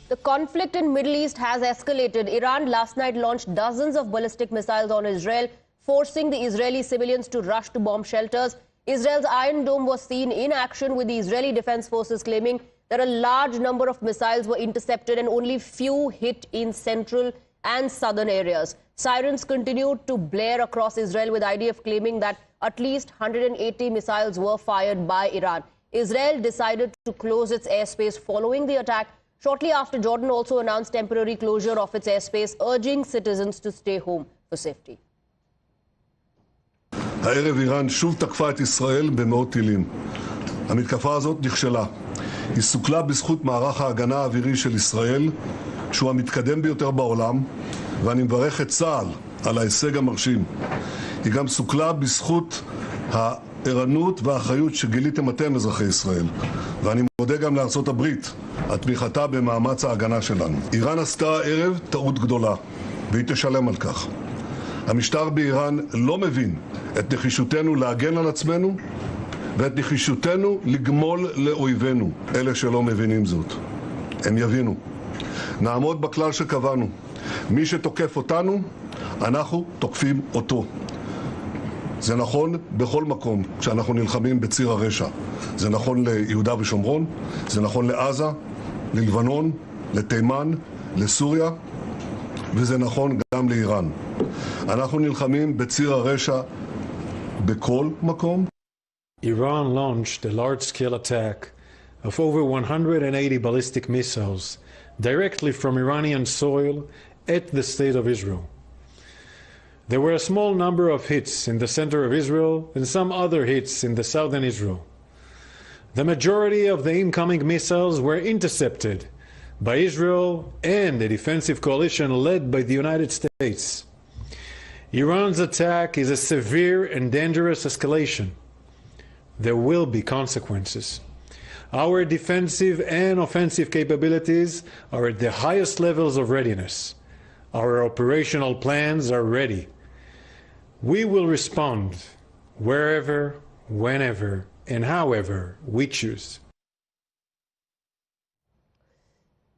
The conflict in Middle East has escalated. Iran last night launched dozens of ballistic missiles on Israel, forcing the Israeli civilians to rush to bomb shelters. Israel's Iron Dome was seen in action, with the Israeli Defense Forces claiming that a large number of missiles were intercepted and only few hit in central and southern areas. Sirens continued to blare across Israel, with IDF claiming that at least 180 missiles were fired by Iran. Israel decided to close its airspace following the attack. Shortly after, Jordan also announced temporary closure of its airspace, urging citizens to stay home for safety. הערב איראן שוב תקפה את ישראל במאות טילים. המתקפה הזאת נכשלה. היא סוכלה בזכות מערך ההגנה האווירי של ישראל, שהוא המתקדם ביותר בעולם, ואני מברך את צה"ל על ההישג המרשים. היא גם סוכלה בזכות הערנות והאחריות שגיליתם אתם, אזרחי ישראל. ואני מודה גם לארצות הברית על תמיכתה במאמץ ההגנה שלנו. איראן עשתה הערב טעות גדולה, והיא תשלם על כך. המשטר באיראן לא מבין את נחישותנו להגן על עצמנו ואת נחישותנו לגמול לאויבינו. אלה שלא מבינים זאת, הם יבינו. נעמוד בכלל שקבענו. מי שתוקף אותנו, אנחנו תוקפים אותו. זה נכון בכל מקום כשאנחנו נלחמים בציר הרשע. זה נכון ליהודה ושומרון, זה נכון לעזה, ללבנון, לתימן, לסוריה, וזה נכון גם לאיראן. אנחנו נלחמים בציר הרשע בכל מקום. Iran launched a large-scale attack of over 180 ballistic missiles directly from Iranian soil at the state of Israel. There were a small number of hits in the center of Israel and some other hits in the southern Israel. The majority of the incoming missiles were intercepted by Israel and a defensive coalition led by the United States. Iran's attack is a severe and dangerous escalation. There will be consequences. Our defensive and offensive capabilities are at the highest levels of readiness. Our operational plans are ready. We will respond wherever, whenever, and however we choose.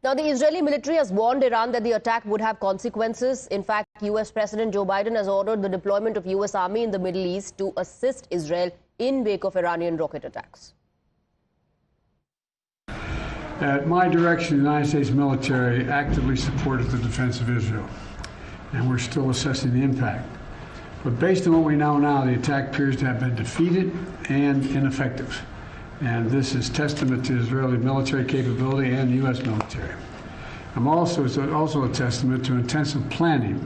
Now, the Israeli military has warned Iran that the attack would have consequences. In fact, U.S. President Joe Biden has ordered the deployment of U.S. Army in the Middle East to assist Israel in wake of Iranian rocket attacks. At my direction, the United States military actively supported the defense of Israel, and we're still assessing the impact. But based on what we know now, the attack appears to have been defeated and ineffective. And this is testament to Israeli military capability and U.S. military. It's also a testament to intensive planning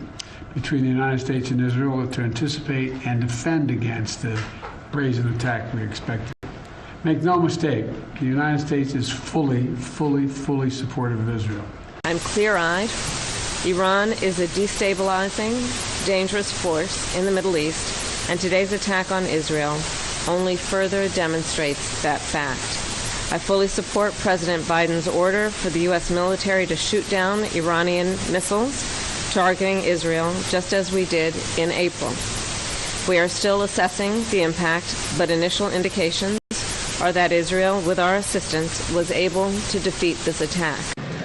between the United States and Israel to anticipate and defend against the brazen attack we expected. Make no mistake, the United States is fully supportive of Israel. I'm clear-eyed. Iran is a destabilizing, dangerous force in the Middle East, and today's attack on Israel only further demonstrates that fact. I fully support President Biden's order for the U.S. military to shoot down Iranian missiles targeting Israel, just as we did in April. We are still assessing the impact, but initial indications are that Israel, with our assistance, was able to defeat this attack.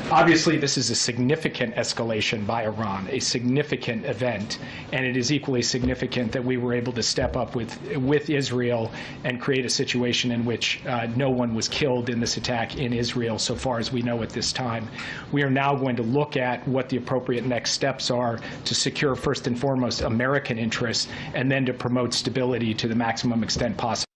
Obviously, this is a significant escalation by Iran, a significant event, and it is equally significant that we were able to step up with Israel and create a situation in which no one was killed in this attack in Israel, so far as we know at this time. We are now going to look at what the appropriate next steps are to secure, first and foremost, American interests, and then to promote stability to the maximum extent possible.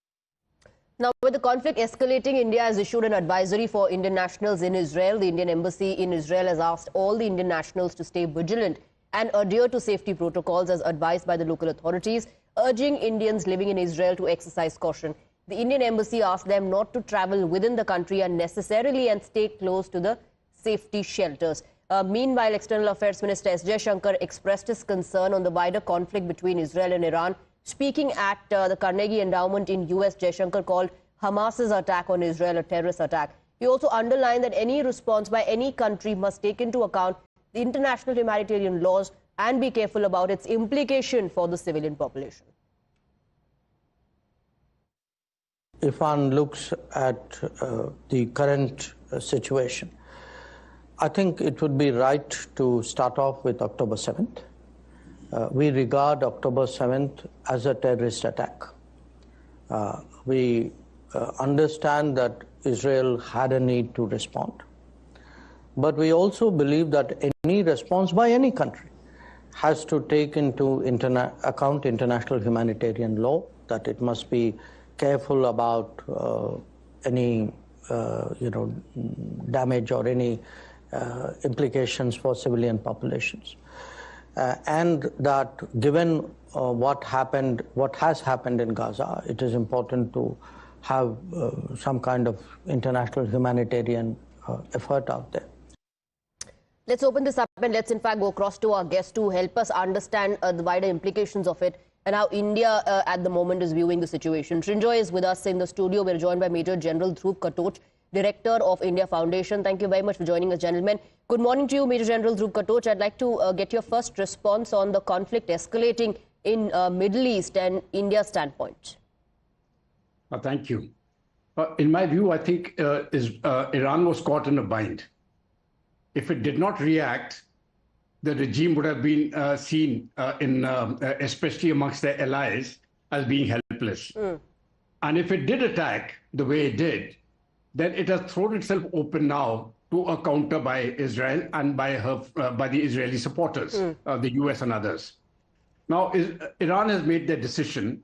Now, with the conflict escalating, India has issued an advisory for Indian nationals in Israel. The Indian embassy in Israel has asked all the Indian nationals to stay vigilant and adhere to safety protocols as advised by the local authorities, urging Indians living in Israel to exercise caution. The Indian embassy asked them not to travel within the country unnecessarily and stay close to the safety shelters. Meanwhile, External Affairs Minister S. Jaishankar expressed his concern on the wider conflict between Israel and Iran. Speaking at the Carnegie Endowment in U.S., Jaishankar called Hamas's attack on Israel a terrorist attack. He also underlined that any response by any country must take into account the international humanitarian laws and be careful about its implication for the civilian population. If one looks at the current situation, I think it would be right to start off with October 7th. We regard October 7th as a terrorist attack. We understand that Israel had a need to respond. But we also believe that any response by any country has to take into account international humanitarian law, that it must be careful about any damage or any implications for civilian populations. And that given what has happened in Gaza, it is important to have some kind of international humanitarian effort out there. Let's open this up and let's in fact go across to our guest to help us understand the wider implications of it and how India at the moment is viewing the situation. Srinjoy is with us in the studio. We're joined by Major General Dhruv Katoch, Director of India Foundation. Thank you very much for joining us, gentlemen. Good morning to you, Major General Dhruv Katoch. I'd like to get your first response on the conflict escalating in Middle East and India's standpoint. Thank you. In my view, I think Iran was caught in a bind. If it did not react, the regime would have been seen, especially amongst their allies, as being helpless. And if it did attack the way it did, then it has thrown itself open now to a counter by Israel and by the Israeli supporters, the US and others. Now, Iran has made their decision.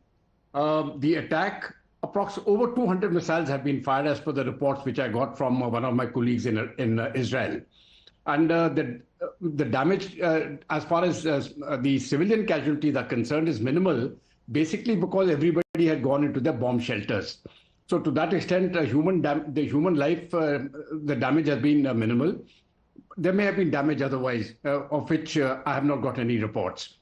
The attack, approximately over 200 missiles have been fired as per the reports which I got from one of my colleagues in Israel. And the damage, as far as the civilian casualties are concerned, is minimal, basically because everybody had gone into their bomb shelters. So to that extent, the human life, the damage has been minimal. There may have been damage otherwise, of which I have not got any reports.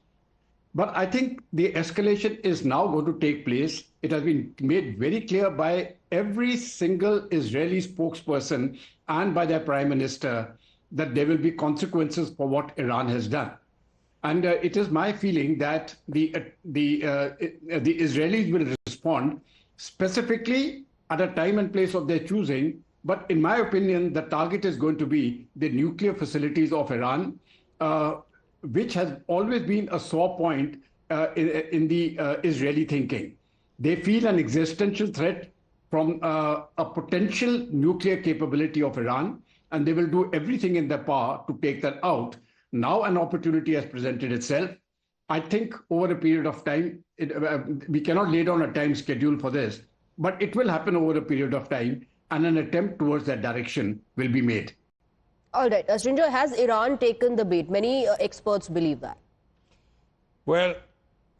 But I think the escalation is now going to take place. It has been made very clear by every single Israeli spokesperson and by their prime minister that there will be consequences for what Iran has done. And it is my feeling that the Israelis will respond specifically at a time and place of their choosing. But in my opinion, the target is going to be the nuclear facilities of Iran, which has always been a sore point in the Israeli thinking. They feel an existential threat from a potential nuclear capability of Iran, and they will do everything in their power to take that out. Now an opportunity has presented itself. I think over a period of time, we cannot lay down a time schedule for this, but it will happen over a period of time, and an attempt towards that direction will be made. All right. Srinjoy, has Iran taken the bait? Many experts believe that. Well,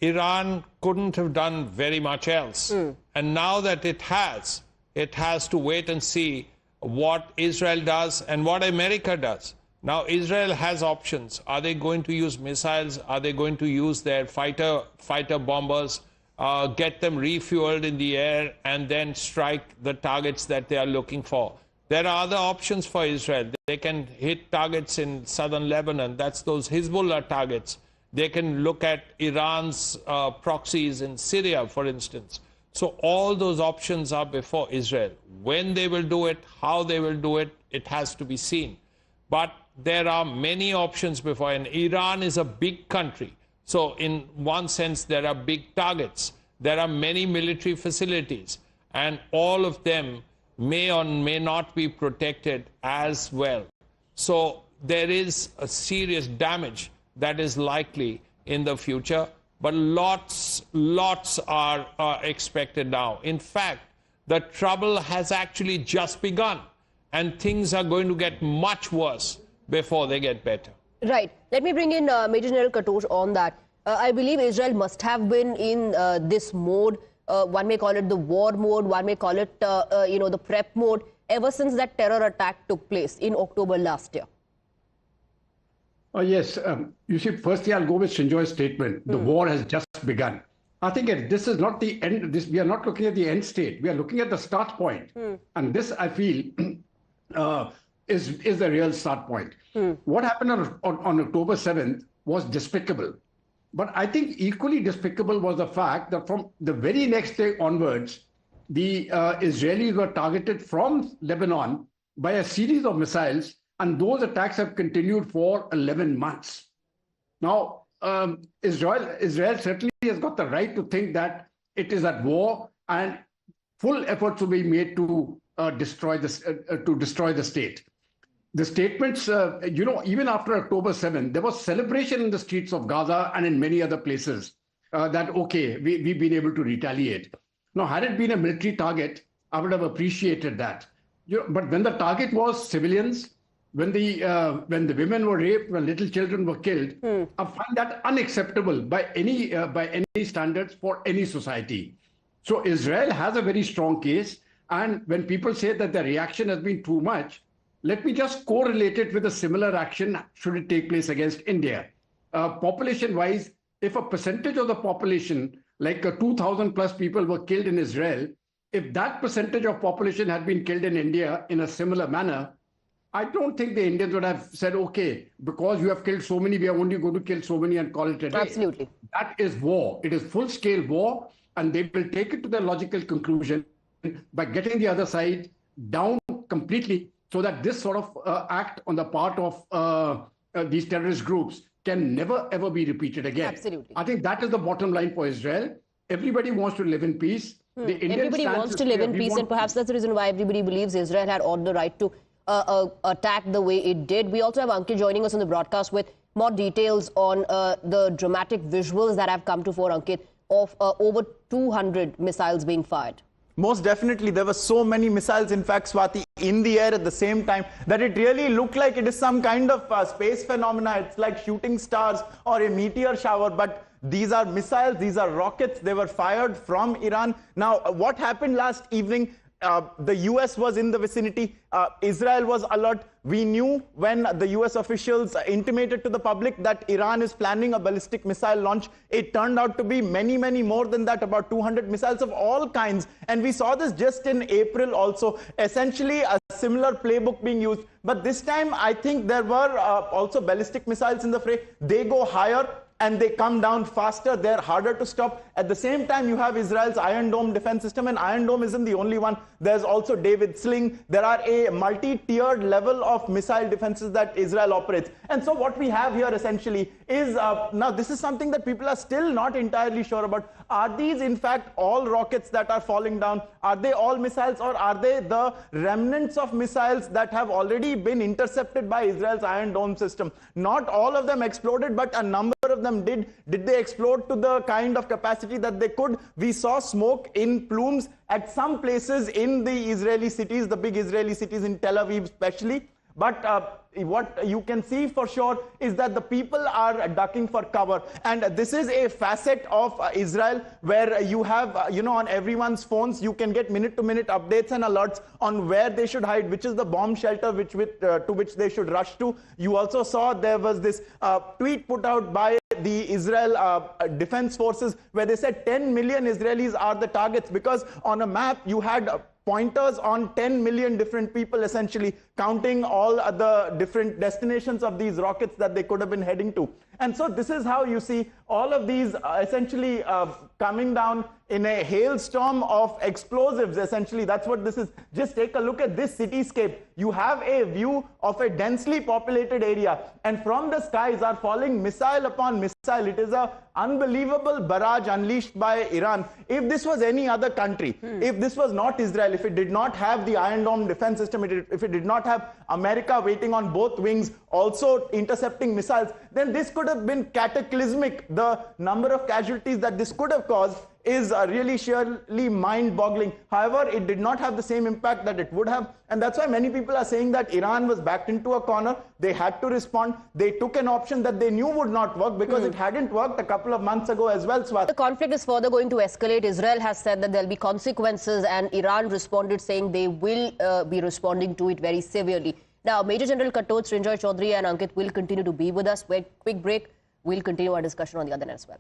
Iran couldn't have done very much else. And now that it has to wait and see what Israel does and what America does. Now, Israel has options. Are they going to use missiles? Are they going to use their fighter bombers, get them refueled in the air, and then strike the targets that they are looking for? There are other options for Israel. They can hit targets in southern Lebanon. That's those Hezbollah targets. They can look at Iran's proxies in Syria, for instance. So all those options are before Israel. When they will do it, how they will do it, it has to be seen. But there are many options before, and Iran is a big country. So in one sense, there are big targets. There are many military facilities, and all of them may or may not be protected as well. So there is a serious damage that is likely in the future. But lots are expected now. In fact, the trouble has actually just begun, and things are going to get much worse before they get better. Right. Let me bring in Major General Katoch on that. I believe Israel must have been in this mode. One may call it the war mode. One may call it, the prep mode, ever since that terror attack took place in October last year. Yes. You see, firstly, I'll go with Srinjoy's statement. The war has just begun. I think this is not the end. We are not looking at the end state. We are looking at the start point. And this, I feel, is the real start point. What happened on October 7th was despicable. But I think equally despicable was the fact that from the very next day onwards, the Israelis were targeted from Lebanon by a series of missiles And those attacks have continued for 11 months. Now, Israel certainly has got the right to think that it is at war, and full efforts will be made to destroy the state. The statements, even after October 7, there was celebration in the streets of Gaza and in many other places that, okay, we've been able to retaliate. Now, had it been a military target, I would have appreciated that. But when the target was civilians, when the women were raped, when little children were killed, I find that unacceptable by any standards for any society. So Israel has a very strong case, and when people say that the reaction has been too much, let me just correlate it with a similar action should it take place against India. Population-wise, if a percentage of the population, like 2,000 plus people were killed in Israel, if that percentage of population had been killed in India in a similar manner, I don't think the Indians would have said, okay, because you have killed so many, we are only going to kill so many and call it a day. Absolutely. That is war. It is full-scale war, and they will take it to the logical conclusion by getting the other side down completely, so that this sort of act on the part of these terrorist groups can never, ever be repeated again. Absolutely. I think that is the bottom line for Israel. Everybody wants to live in peace. Everybody wants to live in peace, and perhaps that's the reason why everybody believes Israel had all the right to attack the way it did. We also have Ankit joining us on the broadcast with more details on the dramatic visuals that have come to fore, Ankit, of over 200 missiles being fired. Most definitely. There were so many missiles, in fact, Swati, in the air at the same time that it really looked like it is some kind of space phenomena. It's like shooting stars or a meteor shower. But these are missiles, these are rockets. They were fired from Iran. Now, what happened last evening? The US was in the vicinity. Israel was alert. We knew when the US officials intimated to the public that Iran is planning a ballistic missile launch. It turned out to be many, many more than that, about 200 missiles of all kinds. And we saw this just in April also, essentially a similar playbook being used. But this time, I think there were also ballistic missiles in the fray. They go higher and they come down faster. They're harder to stop. At the same time, you have Israel's Iron Dome defense system, and Iron Dome isn't the only one. There's also David Sling. There are a multi-tiered level of missile defenses that Israel operates. And so what we have here essentially is, now this is something that people are still not entirely sure about. Are these in fact all rockets that are falling down? Are they all missiles, or are they the remnants of missiles that have already been intercepted by Israel's Iron Dome system? Not all of them exploded, but a number of them did. Did they explode to the kind of capacity that they could? We saw smoke in plumes at some places in the Israeli cities, the big Israeli cities in Tel Aviv especially. But what you can see for sure is that the people are ducking for cover. And this is a facet of Israel where you have, on everyone's phones, you can get minute-to-minute updates and alerts on where they should hide, which is the bomb shelter to which they should rush to. You also saw there was this tweet put out by the Israel Defense Forces where they said 10 million Israelis are the targets, because on a map you had pointers on 10 million different people, essentially counting all the different destinations of these rockets that they could have been heading to. And so this is how you see all of these essentially coming down in a hailstorm of explosives. Essentially, that's what this is. Just take a look at this cityscape. You have a view of a densely populated area, and from the skies are falling missile upon missile. It is an unbelievable barrage unleashed by Iran. If this was any other country, if this was not Israel, if it did not have the Iron Dome defense system, if it did not have America waiting on both wings, also intercepting missiles, then this could have been cataclysmic. The number of casualties that this could have caused is really sheerly mind-boggling. However, it did not have the same impact that it would have, and that's why many people are saying that Iran was backed into a corner. They had to respond. They took an option that they knew would not work, because it hadn't worked a couple of months ago as well, Swat. The conflict is further going to escalate. Israel has said that there'll be consequences, and Iran responded saying they will be responding to it very severely. Now, Major General Katod, Srinjoy Chaudhary and Ankit will continue to be with us. Quick break. We'll continue our discussion on the other end as well.